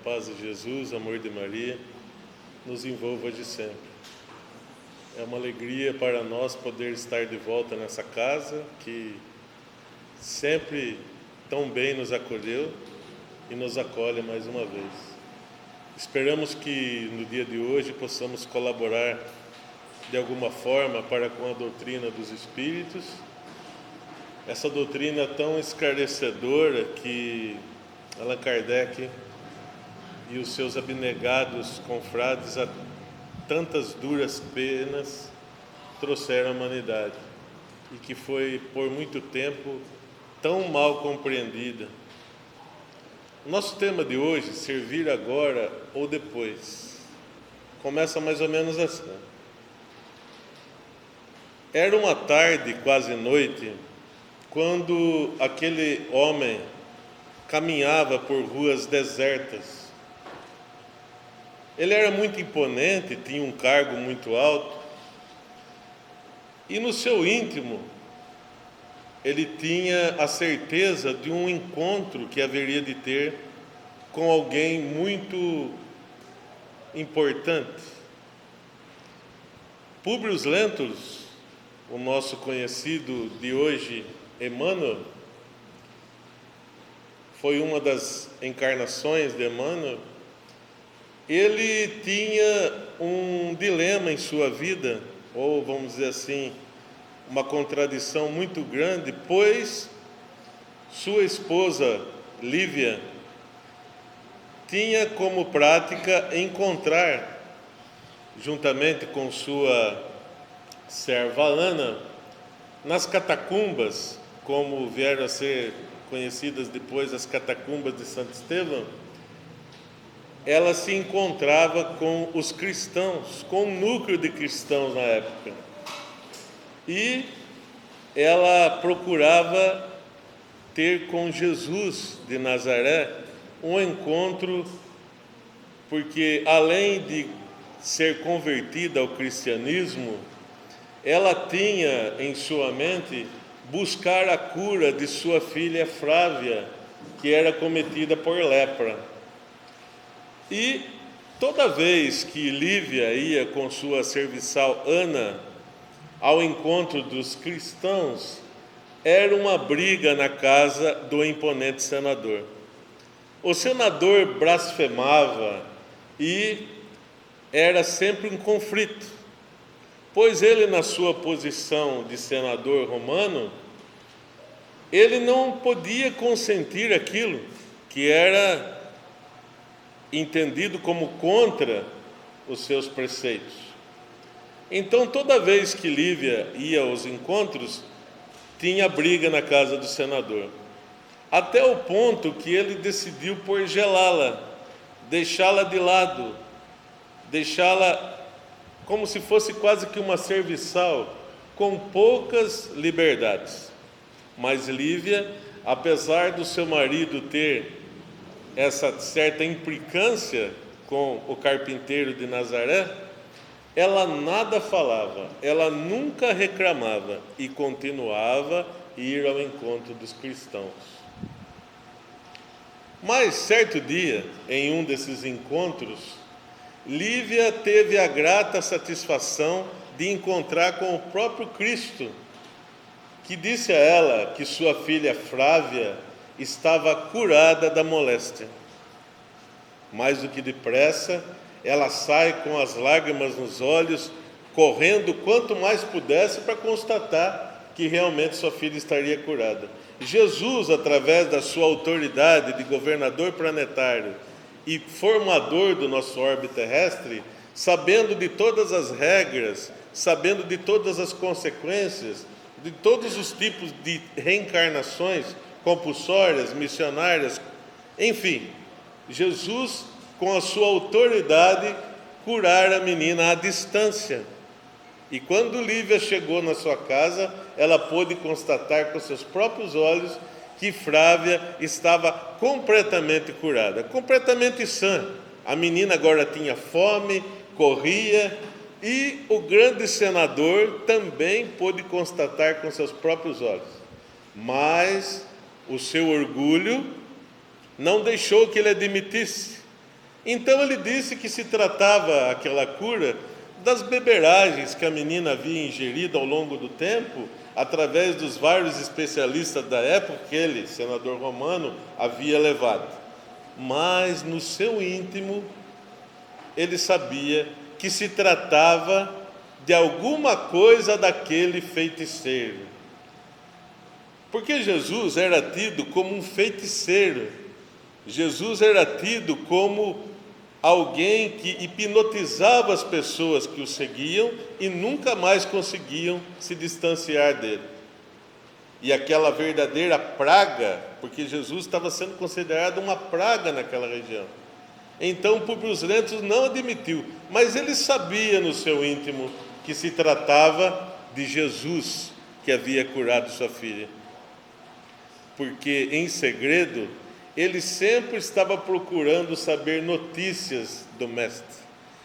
paz de Jesus, amor de Maria, nos envolva de sempre. É uma alegria para nós poder estar de volta nessa casa que sempre tão bem nos acolheu e nos acolhe mais uma vez. Esperamos que no dia de hoje possamos colaborar de alguma forma para com a doutrina dos Espíritos, essa doutrina tão esclarecedora que Allan Kardec e os seus abnegados confrades a tantas duras penas trouxeram à humanidade e que foi por muito tempo tão mal compreendida. O nosso tema de hoje, servir agora ou depois, começa mais ou menos assim. Era uma tarde, quase noite, quando aquele homem caminhava por ruas desertas. Ele era muito imponente, tinha um cargo muito alto, e no seu íntimo ele tinha a certeza de um encontro que haveria de ter com alguém muito importante. Públio Lentulus, o nosso conhecido de hoje, Emmanuel, foi uma das encarnações de Emmanuel. Ele tinha um dilema em sua vida, ou vamos dizer assim, uma contradição muito grande, pois sua esposa, Lívia, tinha como prática encontrar, juntamente com sua serva Ana, nas catacumbas, como vieram a ser conhecidas depois as catacumbas de Santo Estevão, ela se encontrava com os cristãos, com um núcleo de cristãos na época. E ela procurava ter com Jesus de Nazaré um encontro, porque além de ser convertida ao cristianismo, ela tinha em sua mente buscar a cura de sua filha Flávia, que era cometida por lepra. E toda vez que Lívia ia com sua serviçal Ana ao encontro dos cristãos, era uma briga na casa do imponente senador. O senador blasfemava e era sempre um conflito, pois ele, na sua posição de senador romano, ele não podia consentir aquilo que era entendido como contra os seus preceitos. Então, toda vez que Lívia ia aos encontros, tinha briga na casa do senador, até o ponto que ele decidiu por gelá-la, deixá-la de lado, deixá-la como se fosse quase que uma serviçal, com poucas liberdades. Mas Lívia, apesar do seu marido ter essa certa implicância com o carpinteiro de Nazaré, ela nada falava, ela nunca reclamava e continuava a ir ao encontro dos cristãos. Mas certo dia, em um desses encontros, Lívia teve a grata satisfação de encontrar com o próprio Cristo, que disse a ela que sua filha Flávia estava curada da moléstia. Mais do que depressa, ela sai com as lágrimas nos olhos, correndo quanto mais pudesse para constatar que realmente sua filha estaria curada. Jesus, através da sua autoridade de governador planetário e formador do nosso orbe terrestre, sabendo de todas as regras, sabendo de todas as consequências, de todos os tipos de reencarnações compulsórias, missionárias, enfim, Jesus, com a sua autoridade, curar a menina à distância. E quando Lívia chegou na sua casa, ela pôde constatar com seus próprios olhos que Flávia estava completamente curada, completamente sã. A menina agora tinha fome, corria, e o grande senador também pôde constatar com seus próprios olhos. Mas o seu orgulho não deixou que ele admitisse Então ele disse que se tratava aquela cura das beberagens que a menina havia ingerido ao longo do tempo, através dos vários especialistas da época que ele, senador romano, havia levado. Mas no seu íntimo, ele sabia que se tratava de alguma coisa daquele feiticeiro. Porque Jesus era tido como um feiticeiro. Jesus era tido como alguém que hipnotizava as pessoas que o seguiam e nunca mais conseguiam se distanciar dele. E aquela verdadeira praga, porque Jesus estava sendo considerado uma praga naquela região. Então Públio Lentulus não admitiu, mas ele sabia no seu íntimo que se tratava de Jesus que havia curado sua filha. Porque em segredo, ele sempre estava procurando saber notícias do Mestre.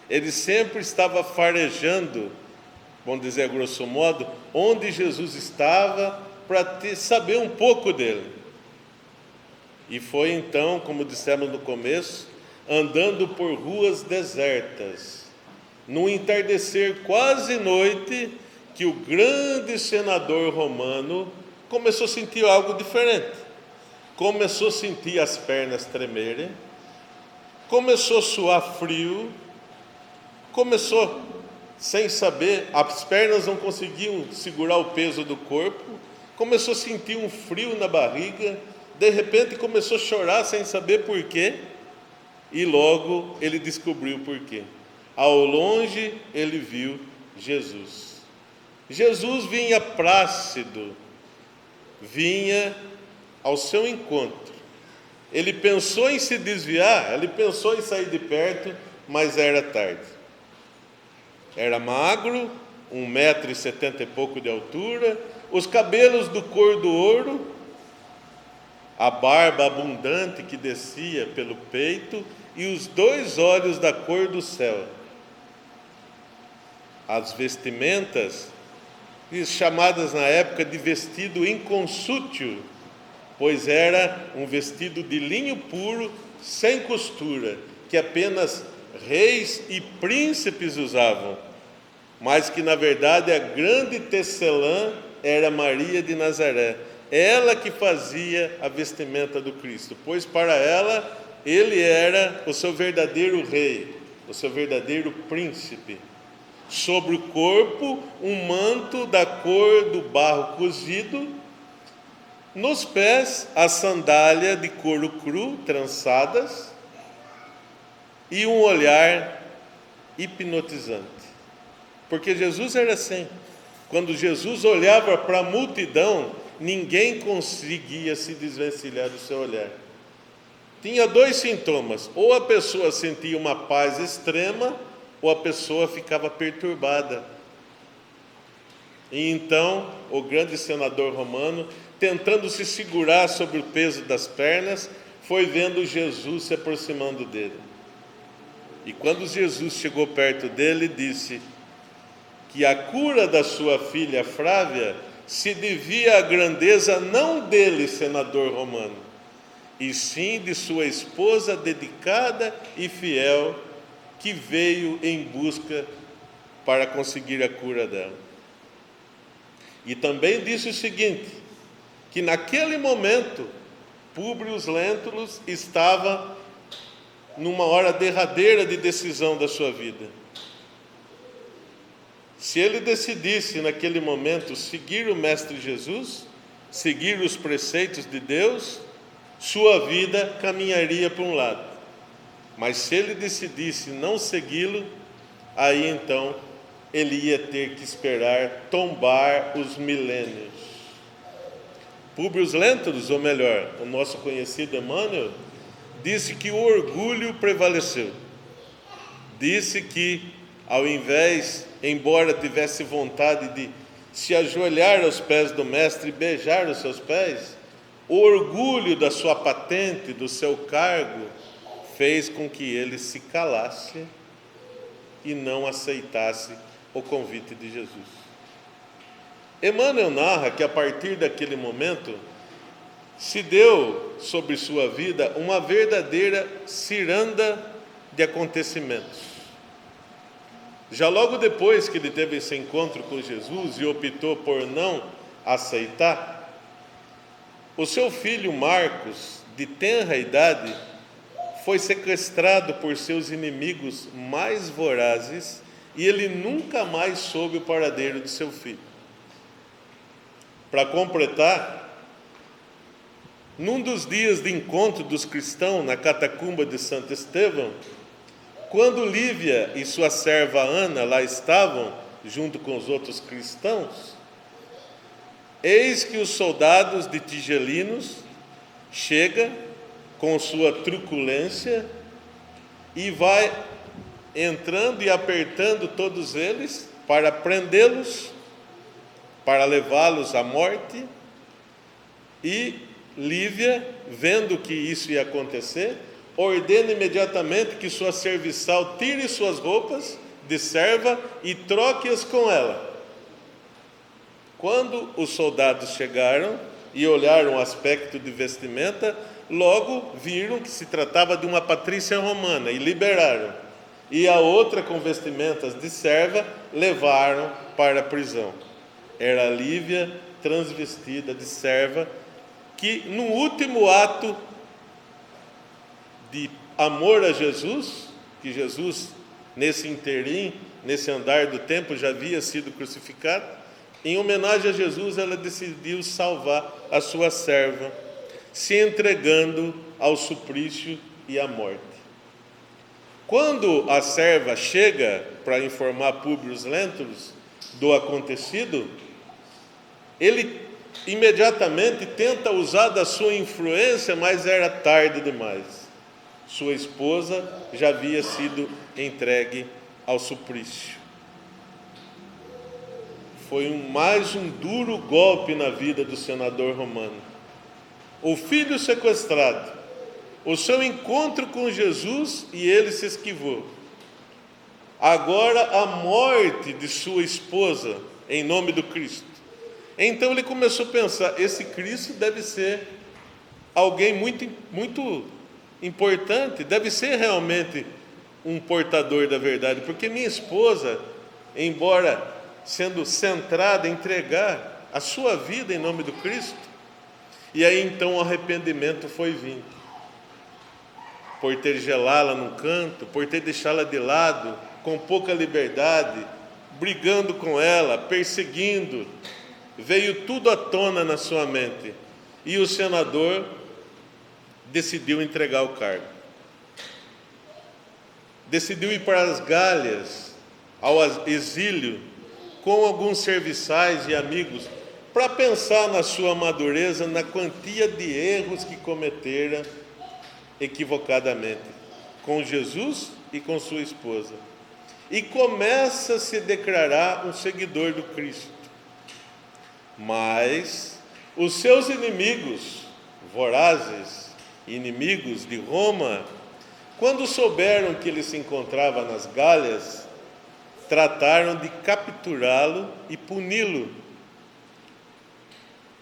Ele sempre estava farejando, vamos dizer grosso modo, onde Jesus estava, para saber um pouco dele. E foi então, como dissemos no começo, andando por ruas desertas, no entardecer quase noite, que o grande senador romano começou a sentir algo diferente. Começou a sentir as pernas tremerem, começou a suar frio, começou, sem saber, as pernas não conseguiam segurar o peso do corpo, começou a sentir um frio na barriga, de repente começou a chorar sem saber por quê, e logo ele descobriu o porquê. Ao longe ele viu Jesus. Jesus vinha plácido, vinha ao seu encontro. Ele pensou em se desviar, ele pensou em sair de perto, mas era tarde. Era magro, 1,70 m e pouco de altura, os cabelos do cor do ouro, a barba abundante que descia pelo peito e os 2 olhos da cor do céu. As vestimentas, chamadas na época de vestido inconsútil, pois era um vestido de linho puro, sem costura, que apenas reis e príncipes usavam, mas que na verdade a grande tecelã era Maria de Nazaré, ela que fazia a vestimenta do Cristo, pois para ela ele era o seu verdadeiro rei, o seu verdadeiro príncipe. Sobre o corpo, um manto da cor do barro cozido, nos pés, a sandália de couro cru, trançadas, e um olhar hipnotizante. Porque Jesus era assim. Quando Jesus olhava para a multidão, ninguém conseguia se desvencilhar do seu olhar. Tinha 2 sintomas: ou a pessoa sentia uma paz extrema, ou a pessoa ficava perturbada. E então, o grande senador romano, tentando se segurar sobre o peso das pernas, foi vendo Jesus se aproximando dele. E quando Jesus chegou perto dele, disse que a cura da sua filha Flávia se devia à grandeza não dele, senador romano, e sim de sua esposa dedicada e fiel, que veio em busca para conseguir a cura dela. E também disse o seguinte, que naquele momento, Públio Lentulus estava numa hora derradeira de decisão da sua vida. Se ele decidisse naquele momento seguir o Mestre Jesus, seguir os preceitos de Deus, sua vida caminharia para um lado. Mas se ele decidisse não segui-lo, aí então ele ia ter que esperar tombar os milênios. Públio Lentulus, ou melhor, o nosso conhecido Emmanuel, disse que o orgulho prevaleceu. Disse que, ao invés, embora tivesse vontade de se ajoelhar aos pés do Mestre e beijar os seus pés, o orgulho da sua patente, do seu cargo, fez com que ele se calasse e não aceitasse o convite de Jesus. Emmanuel narra que a partir daquele momento se deu sobre sua vida uma verdadeira ciranda de acontecimentos. Já logo depois que ele teve esse encontro com Jesus e optou por não aceitar, o seu filho Marcos, de tenra idade, foi sequestrado por seus inimigos mais vorazes e ele nunca mais soube o paradeiro de seu filho. Para completar, num dos dias de encontro dos cristãos na catacumba de Santo Estevão, quando Lívia e sua serva Ana lá estavam, junto com os outros cristãos, eis que os soldados de Tigelinos chegam com sua truculência e vai entrando e apertando todos eles para prendê-los, para levá-los à morte. E Lívia, vendo que isso ia acontecer, ordena imediatamente que sua serviçal tire suas roupas de serva e troque-as com ela. Quando os soldados chegaram e olharam o aspecto de vestimenta, logo viram que se tratava de uma patrícia romana e liberaram. E a outra, com vestimentas de serva, levaram para a prisão. Era Lívia, transvestida de serva, que no último ato de amor a Jesus, que Jesus, nesse interim, nesse andar do tempo, já havia sido crucificado, em homenagem a Jesus, ela decidiu salvar a sua serva, se entregando ao suplício e à morte. Quando a serva chega para informar Públio Lentulus do acontecido, ele imediatamente tenta usar da sua influência, mas era tarde demais. Sua esposa já havia sido entregue ao suplício. Foi mais um duro golpe na vida do senador romano. O filho sequestrado, o seu encontro com Jesus e ele se esquivou. Agora a morte de sua esposa em nome do Cristo. Então ele começou a pensar, esse Cristo deve ser alguém muito importante, deve ser realmente um portador da verdade, porque minha esposa, embora sendo centrada em entregar a sua vida em nome do Cristo, e aí então o arrependimento foi vindo, por ter gelá-la num canto, por ter deixá-la de lado, com pouca liberdade, brigando com ela, perseguindo, veio tudo à tona na sua mente, e o senador decidiu entregar o cargo. Decidiu ir para as Gálias, ao exílio, com alguns serviçais e amigos, para pensar na sua madureza, na quantia de erros que cometera equivocadamente, com Jesus e com sua esposa. E começa a se declarar um seguidor do Cristo. Mas os seus inimigos, vorazes, inimigos de Roma, quando souberam que ele se encontrava nas Gálias, trataram de capturá-lo e puni-lo.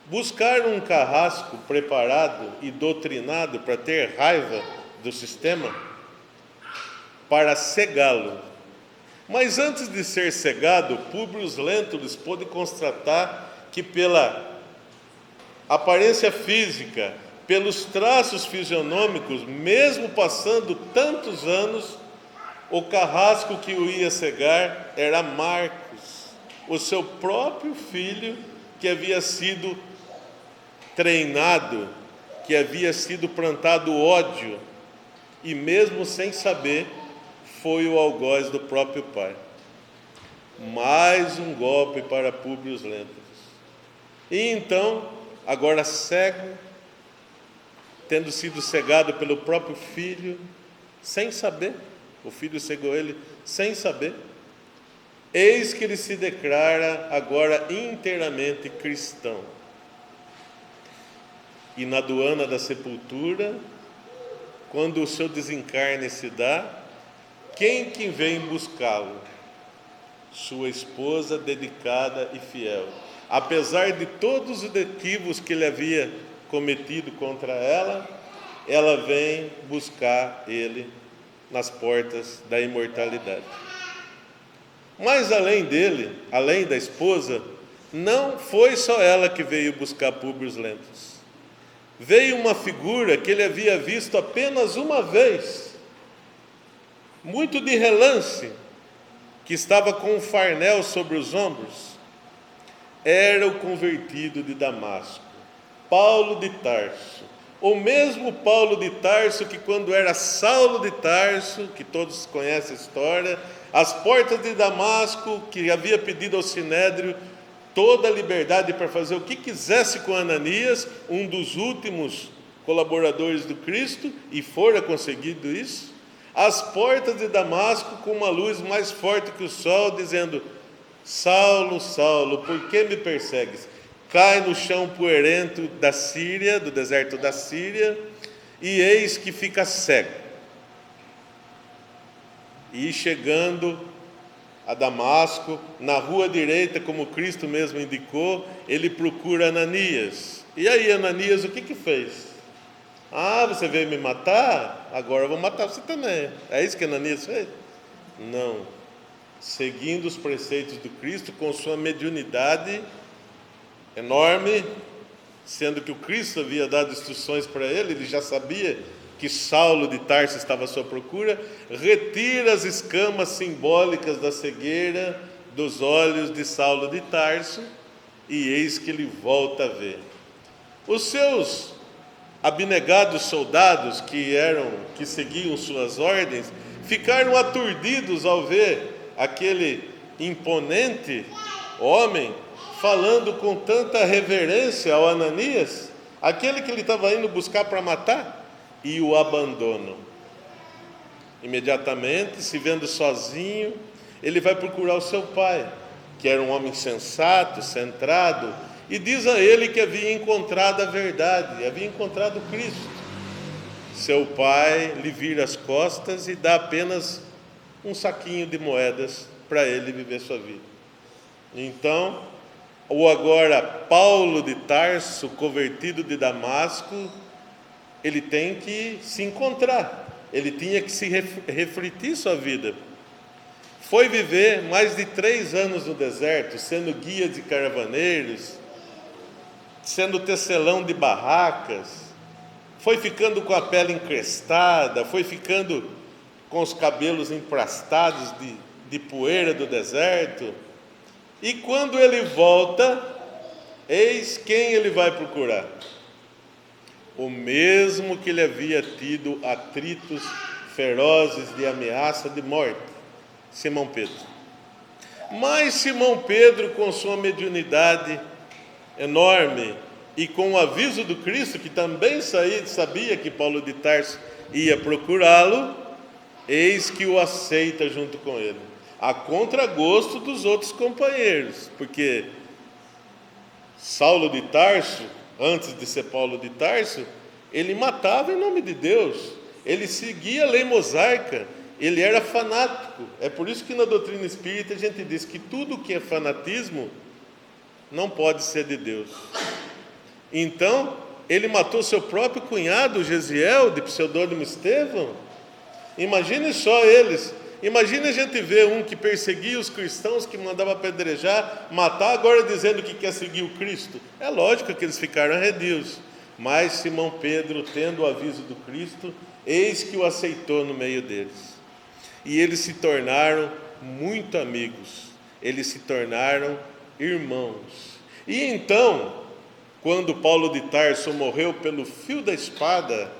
Buscaram um carrasco preparado e doutrinado para ter raiva do sistema, para cegá-lo. Mas antes de ser cegado, Públio Lentulus pôde constatar que pela aparência física, pelos traços fisionômicos, mesmo passando tantos anos, o carrasco que o ia cegar era Marcos, o seu próprio filho, que havia sido treinado, que havia sido plantado ódio, e mesmo sem saber, foi o algoz do próprio pai. Mais um golpe para Públio Lentulus. E então, agora cego, tendo sido cegado pelo próprio filho, sem saber, o filho cegou ele sem saber, eis que ele se declara agora inteiramente cristão. E na aduana da sepultura, quando o seu desencarne se dá, quem que vem buscá-lo? Sua esposa dedicada e fiel. Apesar de todos os equívocos que ele havia cometido contra ela, ela vem buscar ele nas portas da imortalidade. Mas além dele, além da esposa, não foi só ela que veio buscar Públio Lentulus. Veio uma figura que ele havia visto apenas uma vez, muito de relance, que estava com um farnel sobre os ombros. Era o convertido de Damasco, Paulo de Tarso. O mesmo Paulo de Tarso que, quando era Saulo de Tarso, que todos conhecem a história, às portas de Damasco, que havia pedido ao Sinédrio toda a liberdade para fazer o que quisesse com Ananias, um dos últimos colaboradores do Cristo, e fora conseguido isso, às portas de Damasco, com uma luz mais forte que o sol, dizendo: Saulo, Saulo, por que me persegues? Cai no chão poeirento da Síria, do deserto da Síria, e eis que fica cego. E chegando a Damasco, na rua direita, como Cristo mesmo indicou, ele procura Ananias. E aí, Ananias, o que fez? Ah, você veio me matar? Agora eu vou matar você também. É isso que Ananias fez? Não. Seguindo os preceitos do Cristo, com sua mediunidade enorme, sendo que o Cristo havia dado instruções para ele, ele já sabia que Saulo de Tarso estava à sua procura, retira as escamas simbólicas da cegueira dos olhos de Saulo de Tarso, e eis que ele volta a ver. Os seus abnegados soldados, que seguiam suas ordens, ficaram aturdidos ao ver aquele imponente homem falando com tanta reverência ao Ananias, aquele que ele estava indo buscar para matar, e o abandonam. Imediatamente, se vendo sozinho, ele vai procurar o seu pai, que era um homem sensato, centrado, e diz a ele que havia encontrado a verdade, havia encontrado Cristo. Seu pai lhe vira as costas e dá apenas um saquinho de moedas para ele viver sua vida. Então, o agora Paulo de Tarso, convertido de Damasco, ele tem que se encontrar, ele tinha que se refletir sua vida. Foi viver mais de 3 anos no deserto, sendo guia de caravaneiros, sendo tecelão de barracas, foi ficando com a pele encrestada, foi ficando com os cabelos emprastados de poeira do deserto. E quando ele volta, eis quem ele vai procurar. O mesmo que ele havia tido atritos ferozes de ameaça de morte, Simão Pedro. Mas Simão Pedro, com sua mediunidade enorme e com o aviso do Cristo, que também sabia que Paulo de Tarso ia procurá-lo, eis que o aceita junto com ele, a contragosto dos outros companheiros, porque Saulo de Tarso, antes de ser Paulo de Tarso, ele matava em nome de Deus, ele seguia a lei mosaica, ele era fanático. É por isso que na doutrina espírita a gente diz que tudo que é fanatismo não pode ser de Deus. Então, ele matou seu próprio cunhado, Gesiel, de pseudônimo Estevão. Imagine só eles. Imagine a gente ver um que perseguia os cristãos, que mandava apedrejar, matar, agora dizendo que quer seguir o Cristo. É lógico que eles ficaram arredios. Mas Simão Pedro, tendo o aviso do Cristo, eis que o aceitou no meio deles. E eles se tornaram muito amigos. Eles se tornaram irmãos. E então, quando Paulo de Tarso morreu pelo fio da espada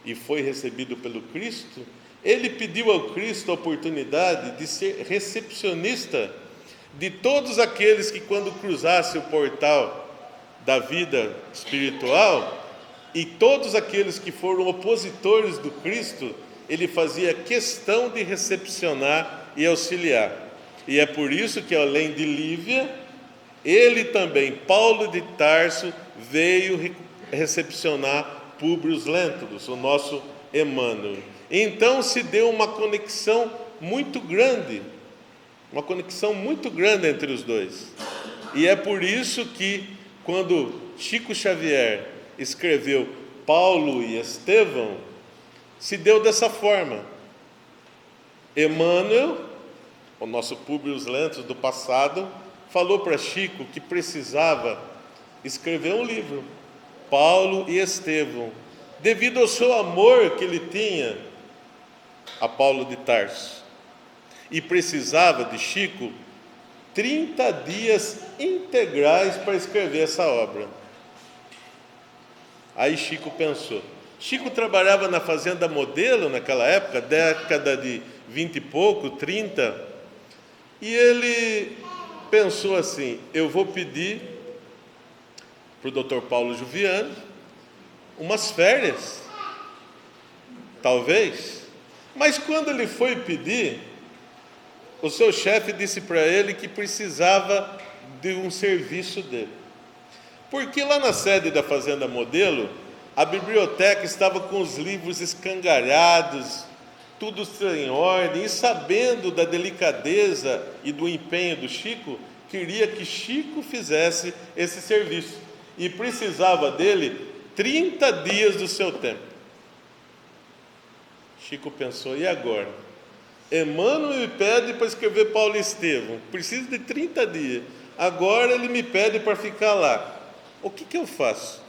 e foi recebido pelo Cristo, ele pediu ao Cristo a oportunidade de ser recepcionista de todos aqueles que, quando cruzasse o portal da vida espiritual, e todos aqueles que foram opositores do Cristo, ele fazia questão de recepcionar e auxiliar. E é por isso que, além de Lívia, ele também, Paulo de Tarso, veio recepcionar Públio Lentulus, o nosso Emmanuel. Então se deu uma conexão muito grande entre os dois. E é por isso que, quando Chico Xavier escreveu Paulo e Estevão, se deu dessa forma. Emmanuel, o nosso Públio Lentulus do passado, falou para Chico que precisava escrever um livro, Paulo e Estevão, devido ao seu amor que ele tinha a Paulo de Tarso. E precisava de Chico 30 dias integrais para escrever essa obra. Aí Chico pensou. Chico trabalhava na Fazenda Modelo naquela época, década de 20 e pouco, 30, e ele pensou assim: eu vou pedir para o Dr. Paulo Juviani umas férias, talvez. Mas quando ele foi pedir, o seu chefe disse para ele que precisava de um serviço dele. Porque lá na sede da Fazenda Modelo, a biblioteca estava com os livros escangalhados, tudo em ordem, e sabendo da delicadeza e do empenho do Chico, queria que Chico fizesse esse serviço. E precisava dele 30 dias do seu tempo. Chico pensou: e agora? Emmanuel me pede para escrever Paulo e Estevão, preciso de 30 dias. Agora ele me pede para ficar lá. O que eu faço?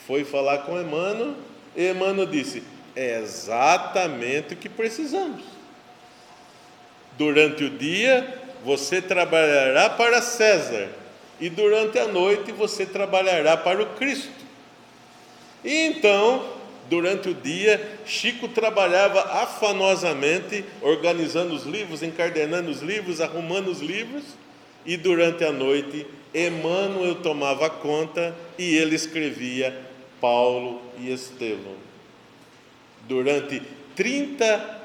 Foi falar com Emmanuel, e Emmanuel disse: é exatamente o que precisamos. Durante o dia você trabalhará para César, e durante a noite você trabalhará para o Cristo. E então, durante o dia, Chico trabalhava afanosamente, organizando os livros, encadernando os livros, arrumando os livros, e durante a noite, Emmanuel tomava conta e ele escrevia Paulo e Estevão. Durante 30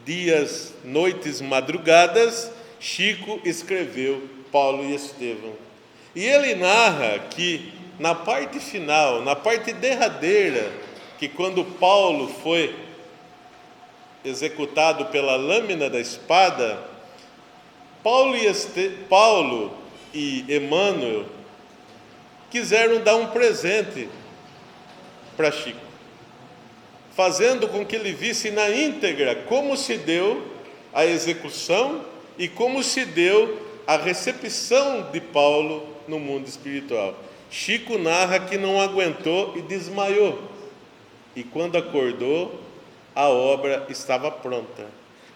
dias, noites, madrugadas, Chico escreveu Paulo e Estevão. E ele narra que na parte final, na parte derradeira, que quando Paulo foi executado pela lâmina da espada, Paulo e Emmanuel quiseram dar um presente para Chico, fazendo com que ele visse na íntegra como se deu a execução e como se deu a recepção de Paulo no mundo espiritual. Chico narra que não aguentou e desmaiou. E quando acordou, a obra estava pronta.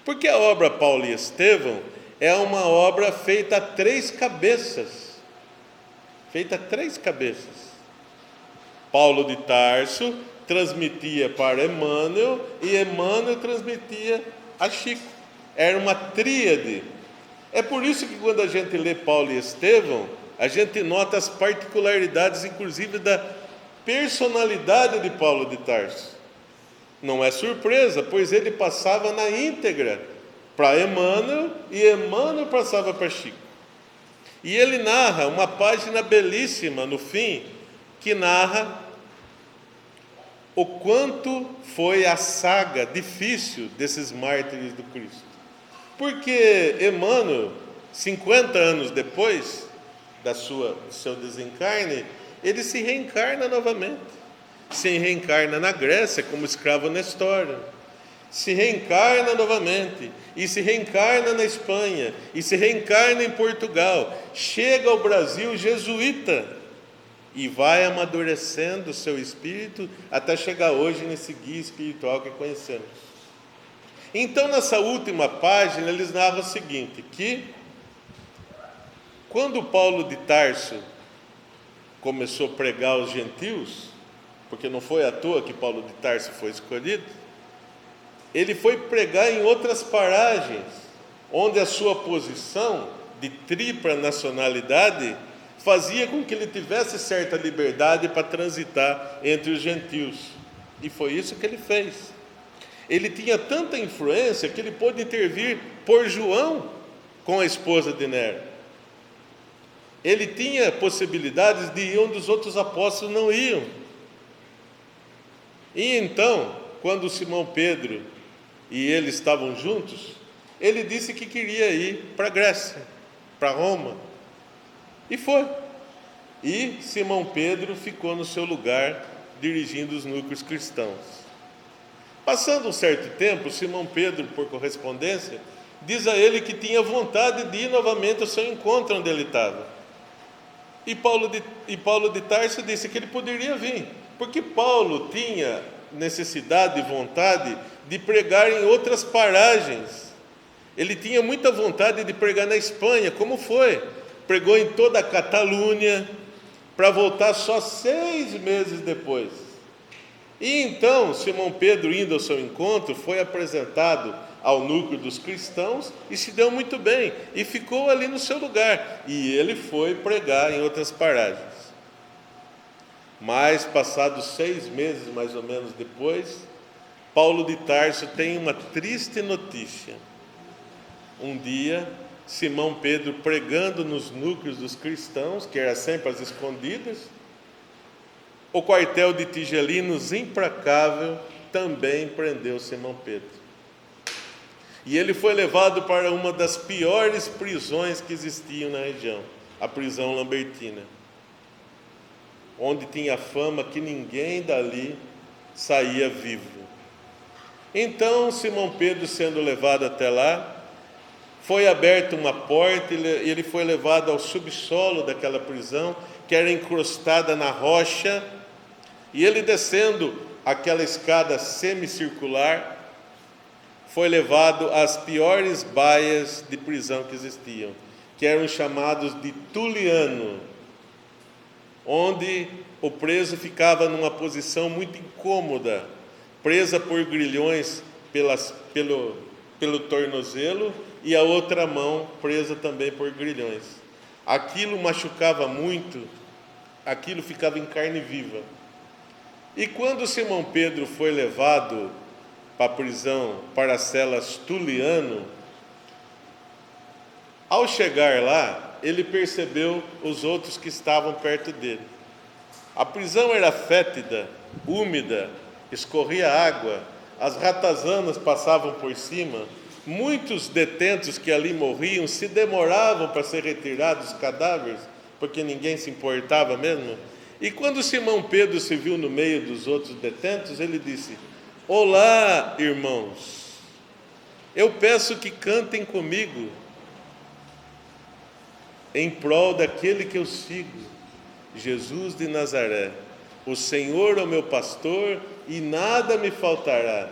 Porque a obra Paulo e Estevão é uma obra feita a 3 cabeças. Feita a 3 cabeças. Paulo de Tarso transmitia para Emmanuel e Emmanuel transmitia a Chico. Era uma tríade. É por isso que quando a gente lê Paulo e Estevão, a gente nota as particularidades, inclusive da personalidade de Paulo de Tarso. Não é surpresa, pois ele passava na íntegra para Emmanuel e Emmanuel passava para Chico. E ele narra uma página belíssima no fim, que narra o quanto foi a saga difícil desses mártires do Cristo. Porque Emmanuel, 50 anos depois do seu desencarne, ele se reencarna novamente. Se reencarna na Grécia como escravo Nestório, se reencarna novamente, e se reencarna na Espanha, e se reencarna em Portugal, chega ao Brasil jesuíta, e vai amadurecendo o seu espírito, até chegar hoje nesse guia espiritual que conhecemos. Então, nessa última página, eles narram o seguinte, que quando Paulo de Tarso começou a pregar aos gentios, porque não foi à toa que Paulo de Tarso foi escolhido, ele foi pregar em outras paragens, onde a sua posição de tripla nacionalidade fazia com que ele tivesse certa liberdade para transitar entre os gentios. E foi isso que ele fez. Ele tinha tanta influência que ele pôde intervir por João com a esposa de Nero. Ele tinha possibilidades de ir onde os outros apóstolos não iam. E então, quando Simão Pedro e ele estavam juntos, ele disse que queria ir para a Grécia, para Roma. E foi. E Simão Pedro ficou no seu lugar, dirigindo os núcleos cristãos. Passando um certo tempo, Simão Pedro, por correspondência, diz a ele que tinha vontade de ir novamente ao seu encontro onde ele estava. E Paulo de Tarso disse que ele poderia vir, porque Paulo tinha necessidade e vontade de pregar em outras paragens. Ele tinha muita vontade de pregar na Espanha, como foi? Pregou em toda a Catalunha, para voltar só 6 meses depois. E então, Simão Pedro, indo ao seu encontro, foi apresentado ao núcleo dos cristãos e se deu muito bem, e ficou ali no seu lugar, e ele foi pregar em outras paragens. Mas, passados 6 meses, mais ou menos depois, Paulo de Tarso tem uma triste notícia. Um dia, Simão Pedro, pregando nos núcleos dos cristãos, que era sempre às escondidas, o quartel de Tigelinos, implacável, também prendeu Simão Pedro. E ele foi levado para uma das piores prisões que existiam na região, a prisão lambertina, onde tinha fama que ninguém dali saía vivo. Então, Simão Pedro, sendo levado até lá, foi aberta uma porta e ele foi levado ao subsolo daquela prisão, que era encrustada na rocha, e ele, descendo aquela escada semicircular, foi levado às piores baias de prisão que existiam, que eram chamados de Tuliano, onde o preso ficava numa posição muito incômoda, presa por grilhões pelo tornozelo, e a outra mão presa também por grilhões. Aquilo machucava muito, aquilo ficava em carne viva. E quando Simão Pedro foi levado para a prisão, para as celas Tuliano, ao chegar lá, ele percebeu os outros que estavam perto dele. A prisão era fétida, úmida, escorria água, as ratazanas passavam por cima. Muitos detentos que ali morriam se demoravam para ser retirados os cadáveres, porque ninguém se importava mesmo. E quando Simão Pedro se viu no meio dos outros detentos, ele disse: olá, irmãos, eu peço que cantem comigo em prol daquele que eu sigo, Jesus de Nazaré. O Senhor é o meu pastor e nada me faltará.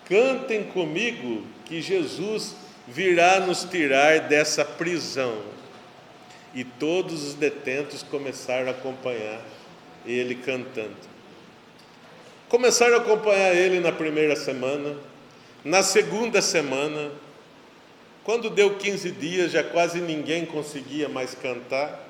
Cantem comigo que Jesus virá nos tirar dessa prisão. E todos os detentos começaram a acompanhar ele cantando. Começaram a acompanhar ele na primeira semana, na segunda semana. Quando deu 15 dias, já quase ninguém conseguia mais cantar.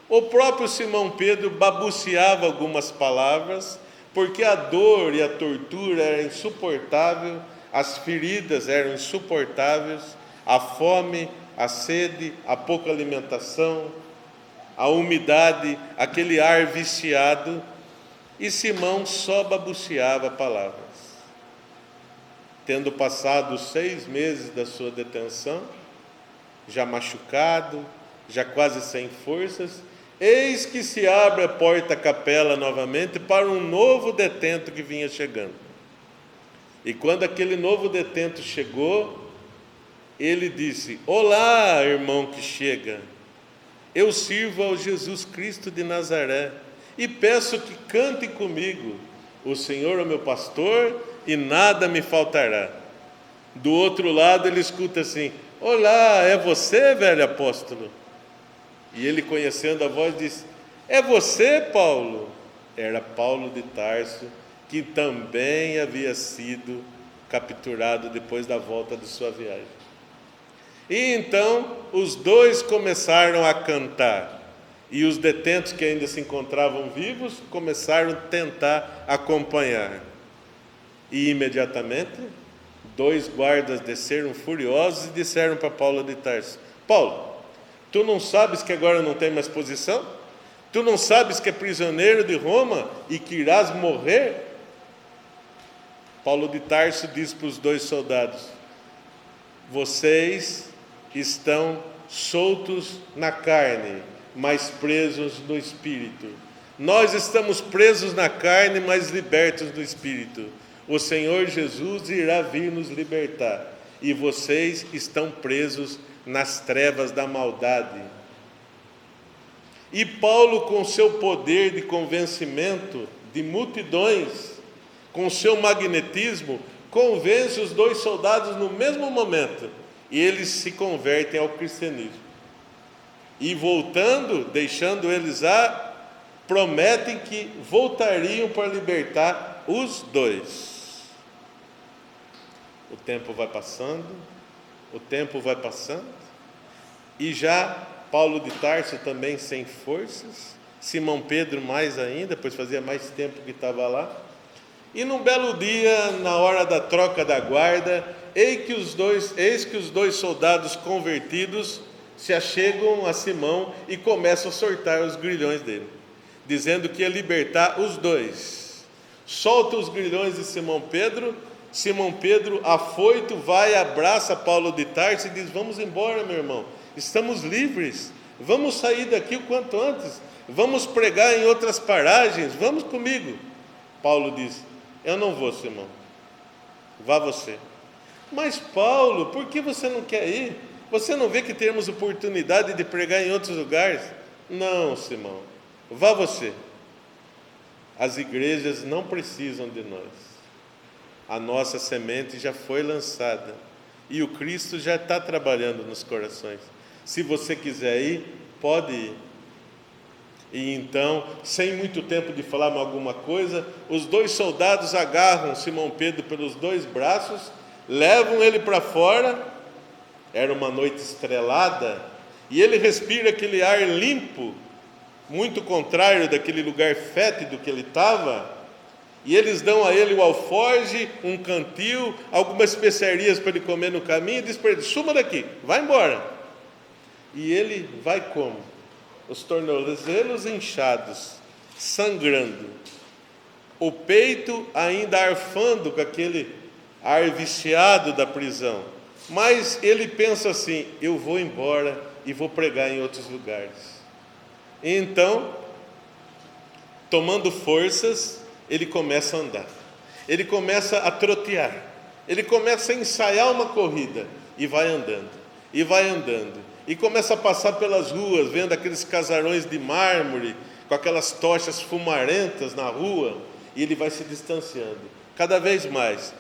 O próprio Simão Pedro balbuciava algumas palavras, porque a dor e a tortura era insuportável, as feridas eram insuportáveis, a fome, a sede, a pouca alimentação, a umidade, aquele ar viciado, e Simão só balbuciava palavras. Tendo passado 6 meses da sua detenção, já machucado, já quase sem forças, eis que se abre a porta-capela novamente para um novo detento que vinha chegando. E quando aquele novo detento chegou, ele disse: olá, irmão que chega, eu sirvo ao Jesus Cristo de Nazaré e peço que cante comigo. O Senhor é o meu pastor e nada me faltará. Do outro lado ele escuta assim: olá, é você, velho apóstolo? E ele, conhecendo a voz, disse: é você, Paulo? Era Paulo de Tarso, que também havia sido capturado depois da volta de sua viagem. E então os dois começaram a cantar, e os detentos que ainda se encontravam vivos começaram a tentar acompanhar. E imediatamente 2 guardas desceram furiosos e disseram para Paulo de Tarso: Paulo, tu não sabes que agora não tem mais posição? Tu não sabes que é prisioneiro de Roma e que irás morrer? Paulo de Tarso diz para os 2 soldados: vocês estão soltos na carne, mas presos no espírito. Nós estamos presos na carne, mas libertos no espírito. O Senhor Jesus irá vir nos libertar, e vocês estão presos nas trevas da maldade. E Paulo, com seu poder de convencimento de multidões, com seu magnetismo, convence os 2 soldados no mesmo momento, e eles se convertem ao cristianismo. E voltando, deixando eles lá, prometem que voltariam para libertar os 2. O tempo vai passando, e já Paulo de Tarso também sem forças, Simão Pedro mais ainda, pois fazia mais tempo que estava lá. E num belo dia, na hora da troca da guarda, eis que os dois soldados convertidos se achegam a Simão e começam a soltar os grilhões dele, dizendo que ia libertar os 2. Solta os grilhões de Simão Pedro, afoito, vai, abraça Paulo de Tarso e diz: vamos embora, meu irmão, estamos livres, vamos sair daqui o quanto antes, vamos pregar em outras paragens, vamos comigo. Paulo diz: eu não vou, Simão, vá você. Mas Paulo, por que você não quer ir? Você não vê que temos oportunidade de pregar em outros lugares? Não, Simão, vá você. As igrejas não precisam de nós. A nossa semente já foi lançada e o Cristo já está trabalhando nos corações. Se você quiser ir, pode ir. E então, sem muito tempo de falar alguma coisa, os 2 soldados agarram Simão Pedro pelos 2 braços, levam ele para fora. Era uma noite estrelada, e ele respira aquele ar limpo, muito contrário daquele lugar fétido que ele estava. E eles dão a ele o alforje, um cantil, algumas especiarias para ele comer no caminho, e diz para ele: suma daqui, vai embora. E ele vai como? Os tornozelos inchados, sangrando, o peito ainda arfando com aquele ar viciado da prisão. Mas ele pensa assim: eu vou embora e vou pregar em outros lugares. Então, tomando forças, ele começa a andar, ele começa a trotear, ele começa a ensaiar uma corrida, e vai andando, e começa a passar pelas ruas, vendo aqueles casarões de mármore, com aquelas tochas fumarentas na rua, e ele vai se distanciando, cada vez mais,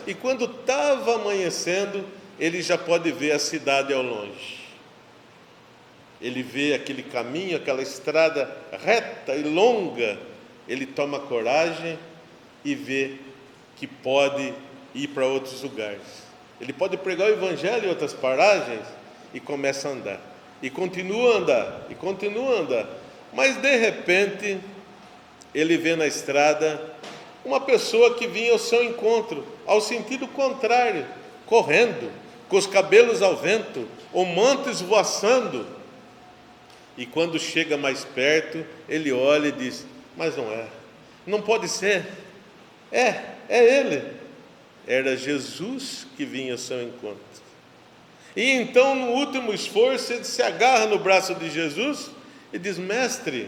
e quando estava amanhecendo, ele já pode ver a cidade ao longe. Ele vê aquele caminho, aquela estrada reta e longa. Ele toma coragem e vê que pode ir para outros lugares. Ele pode pregar o evangelho em outras paragens, e começa a andar, e continua a andar, mas de repente ele vê na estrada uma pessoa que vinha ao seu encontro, ao sentido contrário, correndo, com os cabelos ao vento, o manto esvoaçando. E quando chega mais perto, ele olha e diz: mas não pode ser, é ele. Era Jesus que vinha ao seu encontro. E então, no último esforço, ele se agarra no braço de Jesus e diz: mestre,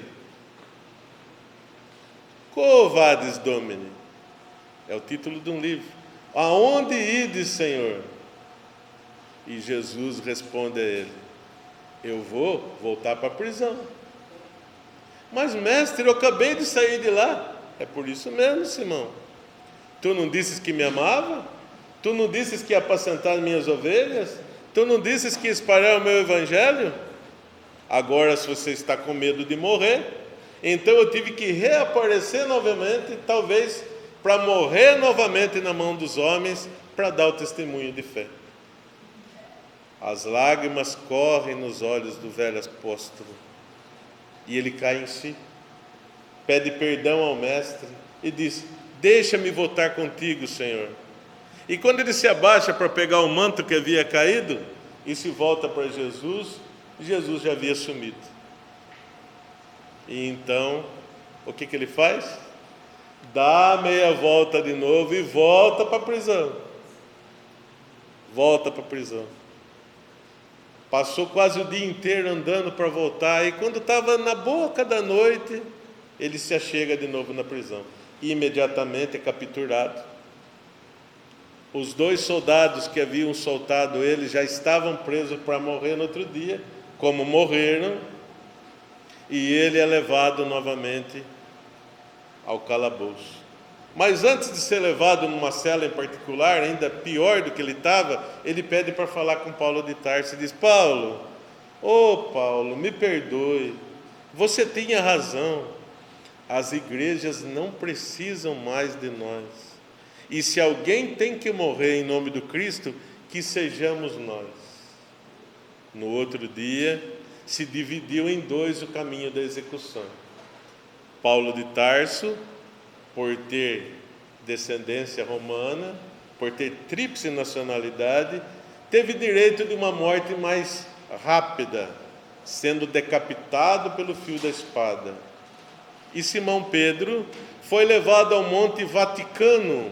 quo vadis Domine? É o título de um livro. Aonde ides, Senhor? E Jesus responde a ele: eu vou voltar para a prisão. Mas mestre, eu acabei de sair de lá. É por isso mesmo, Simão. Tu não disses que me amava? Tu não disses que ia apacentar as minhas ovelhas? Tu não disses que ia espalhar o meu evangelho? Agora, se você está com medo de morrer, então eu tive que reaparecer novamente, talvez para morrer novamente na mão dos homens, para dar o testemunho de fé. As lágrimas correm nos olhos do velho apóstolo, e ele cai em si, pede perdão ao mestre e diz: deixa-me voltar contigo, Senhor. E quando ele se abaixa para pegar o manto que havia caído e se volta para Jesus, Jesus já havia sumido. E então, o que ele faz? Dá meia volta de novo e volta para a prisão. Passou quase o dia inteiro andando para voltar, e quando estava na boca da noite, ele se achega de novo na prisão. imediatamente é capturado. Os 2 soldados que haviam soltado ele já estavam presos para morrer no outro dia, como morreram, e ele é levado novamente ao calabouço. Mas antes de ser levado numa cela em particular, ainda pior do que ele estava, ele pede para falar com Paulo de Tarso e diz: Paulo, Paulo, me perdoe, você tinha razão, as igrejas não precisam mais de nós, e se alguém tem que morrer em nome do Cristo, que sejamos nós. No outro dia, se dividiu em 2 o caminho da execução. Paulo de Tarso, por ter descendência romana, por ter tríplice nacionalidade, teve direito de uma morte mais rápida, sendo decapitado pelo fio da espada. E Simão Pedro foi levado ao Monte Vaticano,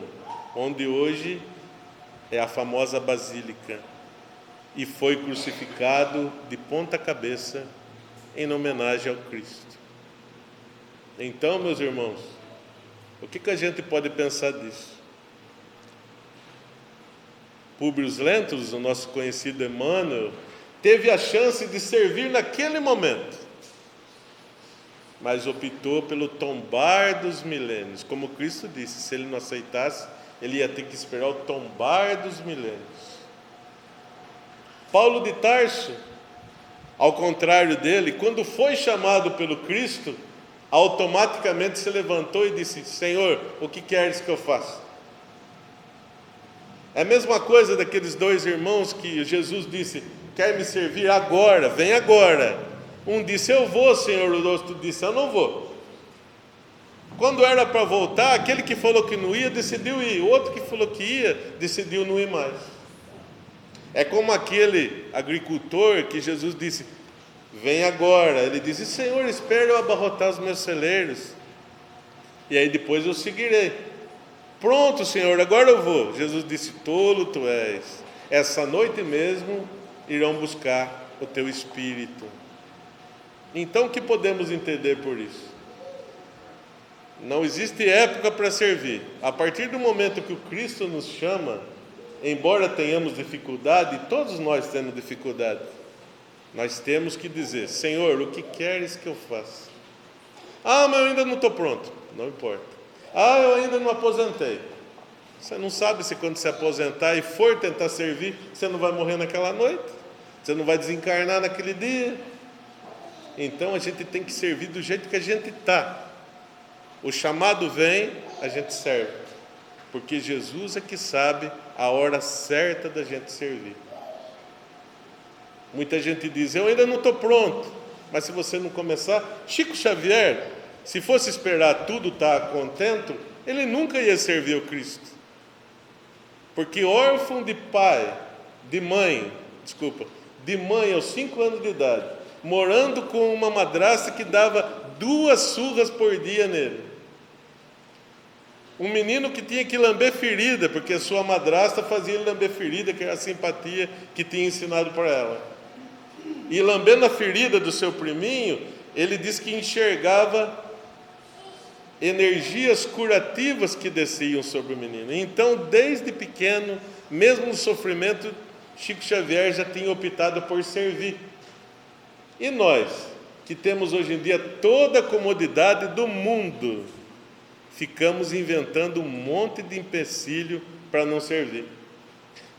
onde hoje é a famosa Basílica, e foi crucificado de ponta cabeça em homenagem ao Cristo. Então, meus irmãos, o que a gente pode pensar disso? Públio Lentulus, o nosso conhecido Emmanuel, teve a chance de servir naquele momento, mas optou pelo tombar dos milênios. Como Cristo disse, se ele não aceitasse, ele ia ter que esperar o tombar dos milênios. Paulo de Tarso, ao contrário dele, quando foi chamado pelo Cristo, automaticamente se levantou e disse: Senhor, o que queres que eu faça? É a mesma coisa daqueles 2 irmãos que Jesus disse: quer me servir agora, vem agora. Um disse: eu vou, Senhor, o outro disse: eu não vou. Quando era para voltar, aquele que falou que não ia, decidiu ir. O outro que falou que ia, decidiu não ir mais. É como aquele agricultor que Jesus disse: vem agora. Ele disse: Senhor, espere eu abarrotar os meus celeiros, e aí depois eu seguirei. Pronto, Senhor, agora eu vou. Jesus disse: tolo tu és, essa noite mesmo irão buscar o teu espírito. Então, o que podemos entender por isso? Não existe época para servir. A partir do momento que o Cristo nos chama, embora tenhamos dificuldade, todos nós temos dificuldade, nós temos que dizer: Senhor, o que queres que eu faça? Mas eu ainda não estou pronto. Não importa. Eu ainda não aposentei. Você não sabe se quando se aposentar e for tentar servir, você não vai morrer naquela noite? Você não vai desencarnar naquele dia? Então a gente tem que servir do jeito que a gente está. O chamado vem, a gente serve, porque Jesus é que sabe a hora certa da gente servir. Muita gente diz: eu ainda não estou pronto. Mas se você não começar, Chico Xavier, se fosse esperar tudo estar contento, ele nunca ia servir o Cristo. Porque órfão de mãe aos 5 anos de idade, morando com uma madrasta que dava 2 surras por dia nele. Um menino que tinha que lamber ferida, porque a sua madrasta fazia ele lamber ferida, que era a simpatia que tinha ensinado para ela. E lambendo a ferida do seu priminho, ele disse que enxergava energias curativas que desciam sobre o menino. Então, desde pequeno, mesmo no sofrimento, Chico Xavier já tinha optado por servir. E nós, que temos hoje em dia toda a comodidade do mundo, ficamos inventando um monte de empecilho para não servir.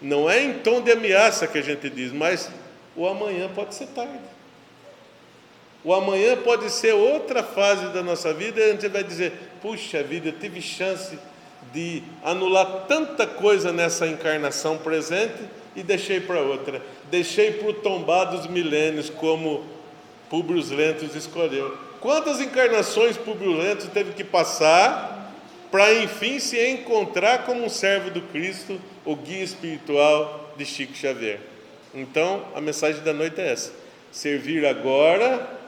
Não é em tom de ameaça que a gente diz, mas o amanhã pode ser tarde. O amanhã pode ser outra fase da nossa vida, e a gente vai dizer: puxa vida, eu tive chance de anular tanta coisa nessa encarnação presente e deixei para outra. Deixei para o tombar dos milênios, como Públio Lentulus escolheu. Quantas encarnações Públio Lentulus teve que passar para enfim se encontrar como um servo do Cristo, o guia espiritual de Chico Xavier? Então, a mensagem da noite é essa: servir agora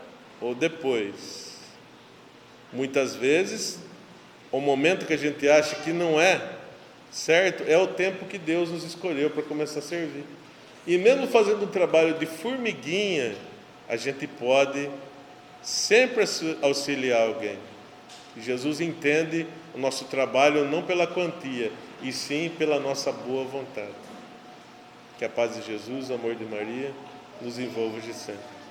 ou depois. Muitas vezes, o momento que a gente acha que não é certo, é o tempo que Deus nos escolheu para começar a servir. E mesmo fazendo um trabalho de formiguinha, a gente pode sempre auxiliar alguém. E Jesus entende o nosso trabalho não pela quantia, e sim pela nossa boa vontade. Que a paz de Jesus, o amor de Maria, nos envolva de sempre.